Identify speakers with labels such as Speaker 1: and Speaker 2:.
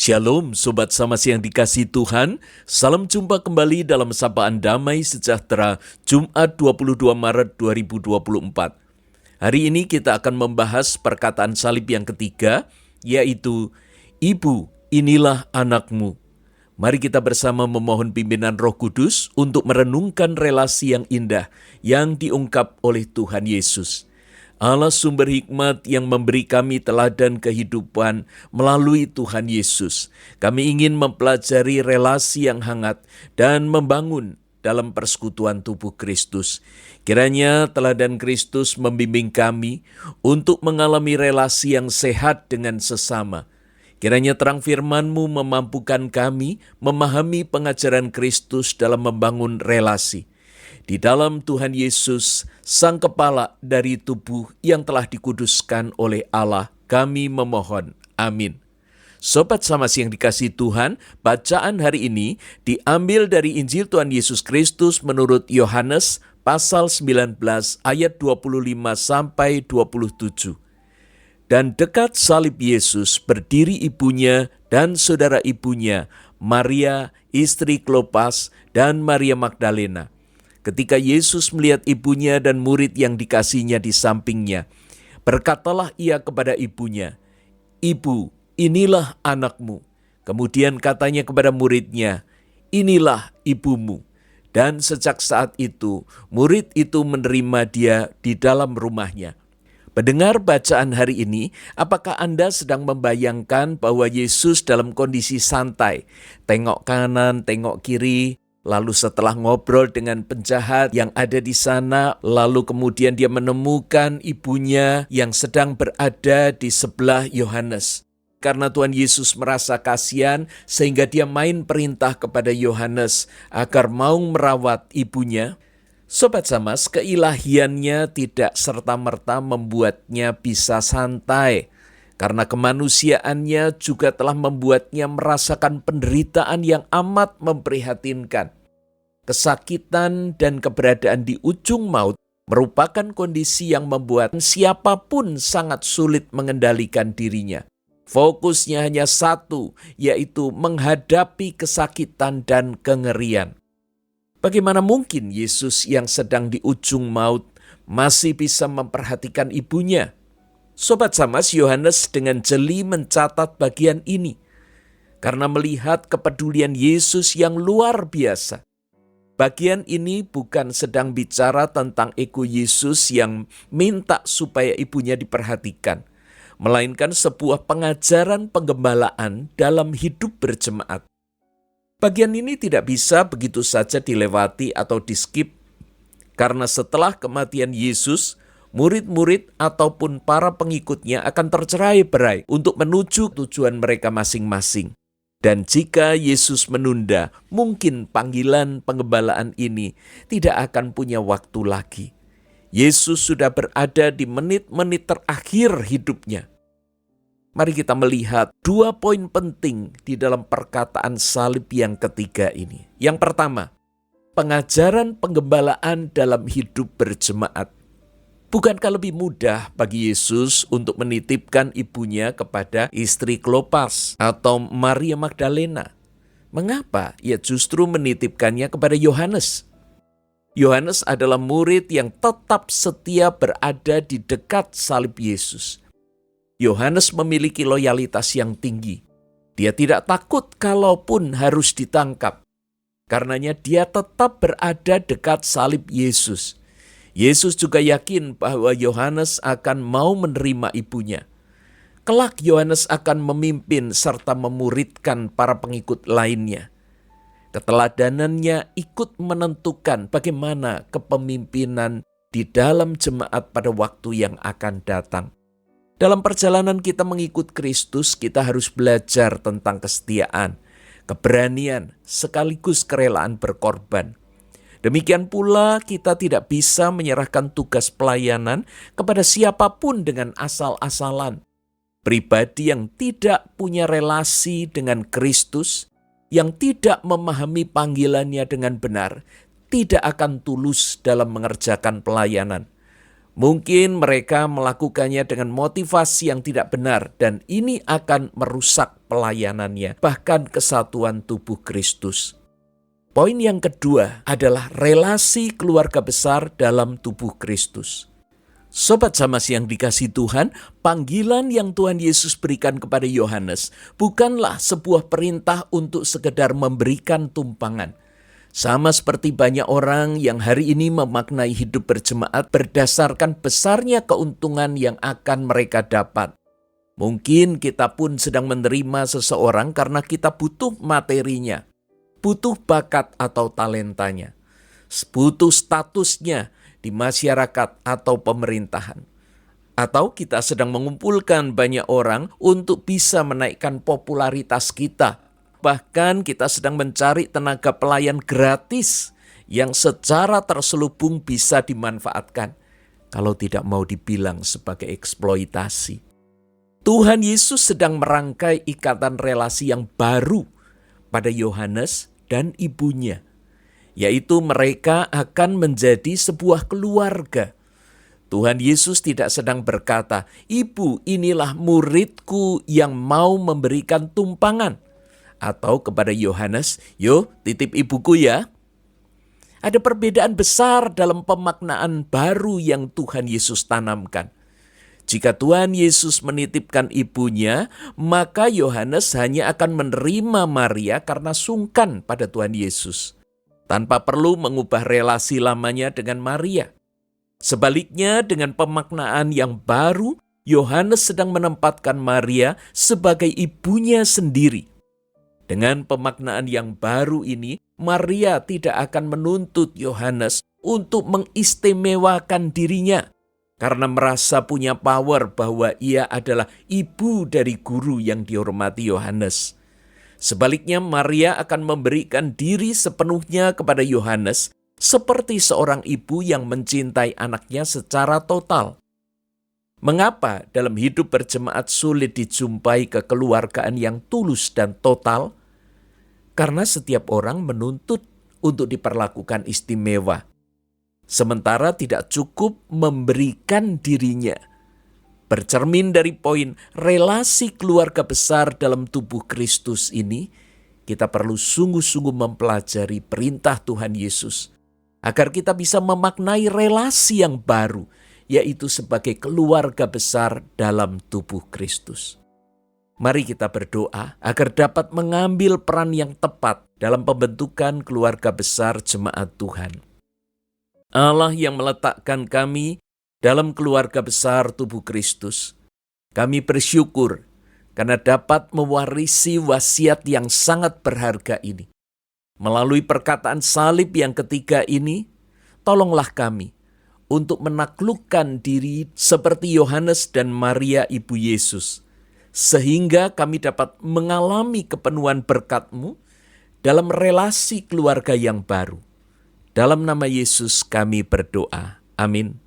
Speaker 1: Shalom Sobat Samas yang dikasihi Tuhan, salam jumpa kembali dalam Sapaan Damai Sejahtera Jumat 22 Maret 2024. Hari ini kita akan membahas perkataan salib yang ketiga, yaitu Ibu, inilah anakmu. Mari kita bersama memohon pimpinan Roh Kudus untuk merenungkan relasi yang indah yang diungkap oleh Tuhan Yesus. Allah sumber hikmat yang memberi kami teladan kehidupan melalui Tuhan Yesus. Kami ingin mempelajari relasi yang hangat dan membangun dalam persekutuan tubuh Kristus. Kiranya teladan Kristus membimbing kami untuk mengalami relasi yang sehat dengan sesama. Kiranya terang firman-Mu memampukan kami memahami pengajaran Kristus dalam membangun relasi. Di dalam Tuhan Yesus, Sang Kepala dari tubuh yang telah dikuduskan oleh Allah, kami memohon. Amin. Sobat Samas yang dikasihi Tuhan, bacaan hari ini diambil dari Injil Tuhan Yesus Kristus menurut Yohanes pasal 19 ayat 25-27. Dan dekat salib Yesus berdiri ibunya dan saudara ibunya, Maria, istri Klopas, dan Maria Magdalena. Ketika Yesus melihat ibunya dan murid yang dikasihnya di sampingnya, berkatalah ia kepada ibunya, "Ibu, inilah anakmu." Kemudian katanya kepada muridnya, "Inilah ibumu." Dan sejak saat itu, murid itu menerima dia di dalam rumahnya. Pendengar bacaan hari ini, apakah Anda sedang membayangkan bahwa Yesus dalam kondisi santai, tengok kanan, tengok kiri, lalu setelah ngobrol dengan penjahat yang ada di sana, lalu kemudian dia menemukan ibunya yang sedang berada di sebelah Yohanes. Karena Tuhan Yesus merasa kasihan, sehingga dia main perintah kepada Yohanes agar mau merawat ibunya. Sobat Samas, keilahiannya tidak serta-merta membuatnya bisa santai. Karena kemanusiaannya juga telah membuatnya merasakan penderitaan yang amat memprihatinkan. Kesakitan dan keberadaan di ujung maut merupakan kondisi yang membuat siapapun sangat sulit mengendalikan dirinya. Fokusnya hanya satu, yaitu menghadapi kesakitan dan kengerian. Bagaimana mungkin Yesus yang sedang di ujung maut masih bisa memperhatikan ibunya? Sobat Samas, Yohanes dengan jeli mencatat bagian ini karena melihat kepedulian Yesus yang luar biasa. Bagian ini bukan sedang bicara tentang ego Yesus yang minta supaya ibunya diperhatikan, melainkan sebuah pengajaran penggembalaan dalam hidup berjemaat. Bagian ini tidak bisa begitu saja dilewati atau di-skip, karena setelah kematian Yesus, murid-murid ataupun para pengikutnya akan tercerai-berai untuk menuju tujuan mereka masing-masing. Dan jika Yesus menunda, mungkin panggilan penggembalaan ini tidak akan punya waktu lagi. Yesus sudah berada di menit-menit terakhir hidupnya. Mari kita melihat 2 poin penting di dalam perkataan salib yang ketiga ini. Yang pertama, pengajaran penggembalaan dalam hidup berjemaat. Bukankah lebih mudah bagi Yesus untuk menitipkan ibunya kepada istri Klopas atau Maria Magdalena? Mengapa ia justru menitipkannya kepada Yohanes? Yohanes adalah murid yang tetap setia berada di dekat salib Yesus. Yohanes memiliki loyalitas yang tinggi. Dia tidak takut kalaupun harus ditangkap. Karenanya dia tetap berada dekat salib Yesus. Yesus juga yakin bahwa Yohanes akan mau menerima ibunya. Kelak Yohanes akan memimpin serta memuridkan para pengikut lainnya. Keteladanannya ikut menentukan bagaimana kepemimpinan di dalam jemaat pada waktu yang akan datang. Dalam perjalanan kita mengikut Kristus, kita harus belajar tentang kesetiaan, keberanian, sekaligus kerelaan berkorban. Demikian pula kita tidak bisa menyerahkan tugas pelayanan kepada siapapun dengan asal-asalan. Pribadi yang tidak punya relasi dengan Kristus, yang tidak memahami panggilannya dengan benar, tidak akan tulus dalam mengerjakan pelayanan. Mungkin mereka melakukannya dengan motivasi yang tidak benar dan ini akan merusak pelayanannya, bahkan kesatuan tubuh Kristus. Poin yang kedua adalah relasi keluarga besar dalam tubuh Kristus. Sobat Samas yang dikasihi Tuhan, panggilan yang Tuhan Yesus berikan kepada Yohanes bukanlah sebuah perintah untuk sekedar memberikan tumpangan. Sama seperti banyak orang yang hari ini memaknai hidup berjemaat berdasarkan besarnya keuntungan yang akan mereka dapat. Mungkin kita pun sedang menerima seseorang karena kita butuh materinya, butuh bakat atau talentanya, butuh statusnya di masyarakat atau pemerintahan. Atau kita sedang mengumpulkan banyak orang untuk bisa menaikkan popularitas kita. Bahkan kita sedang mencari tenaga pelayan gratis yang secara terselubung bisa dimanfaatkan, kalau tidak mau dibilang sebagai eksploitasi. Tuhan Yesus sedang merangkai ikatan relasi yang baru pada Yohanes dan ibunya, yaitu mereka akan menjadi sebuah keluarga. Tuhan Yesus tidak sedang berkata, "Ibu, inilah muridku yang mau memberikan tumpangan." Atau kepada Yohanes, "Yo, titip ibuku ya." Ada perbedaan besar dalam pemaknaan baru yang Tuhan Yesus tanamkan. Jika Tuhan Yesus menitipkan ibunya, maka Yohanes hanya akan menerima Maria karena sungkan pada Tuhan Yesus, tanpa perlu mengubah relasi lamanya dengan Maria. Sebaliknya, dengan pemaknaan yang baru, Yohanes sedang menempatkan Maria sebagai ibunya sendiri. Dengan pemaknaan yang baru ini, Maria tidak akan menuntut Yohanes untuk mengistimewakan dirinya karena merasa punya power bahwa ia adalah ibu dari guru yang dihormati Yohanes. Sebaliknya, Maria akan memberikan diri sepenuhnya kepada Yohanes seperti seorang ibu yang mencintai anaknya secara total. Mengapa dalam hidup berjemaat sulit dijumpai kekeluargaan yang tulus dan total? Karena setiap orang menuntut untuk diperlakukan istimewa, sementara tidak cukup memberikan dirinya. Bercermin dari poin relasi keluarga besar dalam tubuh Kristus ini, kita perlu sungguh-sungguh mempelajari perintah Tuhan Yesus, agar kita bisa memaknai relasi yang baru, yaitu sebagai keluarga besar dalam tubuh Kristus. Mari kita berdoa agar dapat mengambil peran yang tepat dalam pembentukan keluarga besar jemaat Tuhan. Allah yang meletakkan kami dalam keluarga besar tubuh Kristus, kami bersyukur karena dapat mewarisi wasiat yang sangat berharga ini. Melalui perkataan salib yang ketiga ini, tolonglah kami untuk menaklukkan diri seperti Yohanes dan Maria ibu Yesus, sehingga kami dapat mengalami kepenuhan berkat-Mu dalam relasi keluarga yang baru. Dalam nama Yesus kami berdoa. Amin.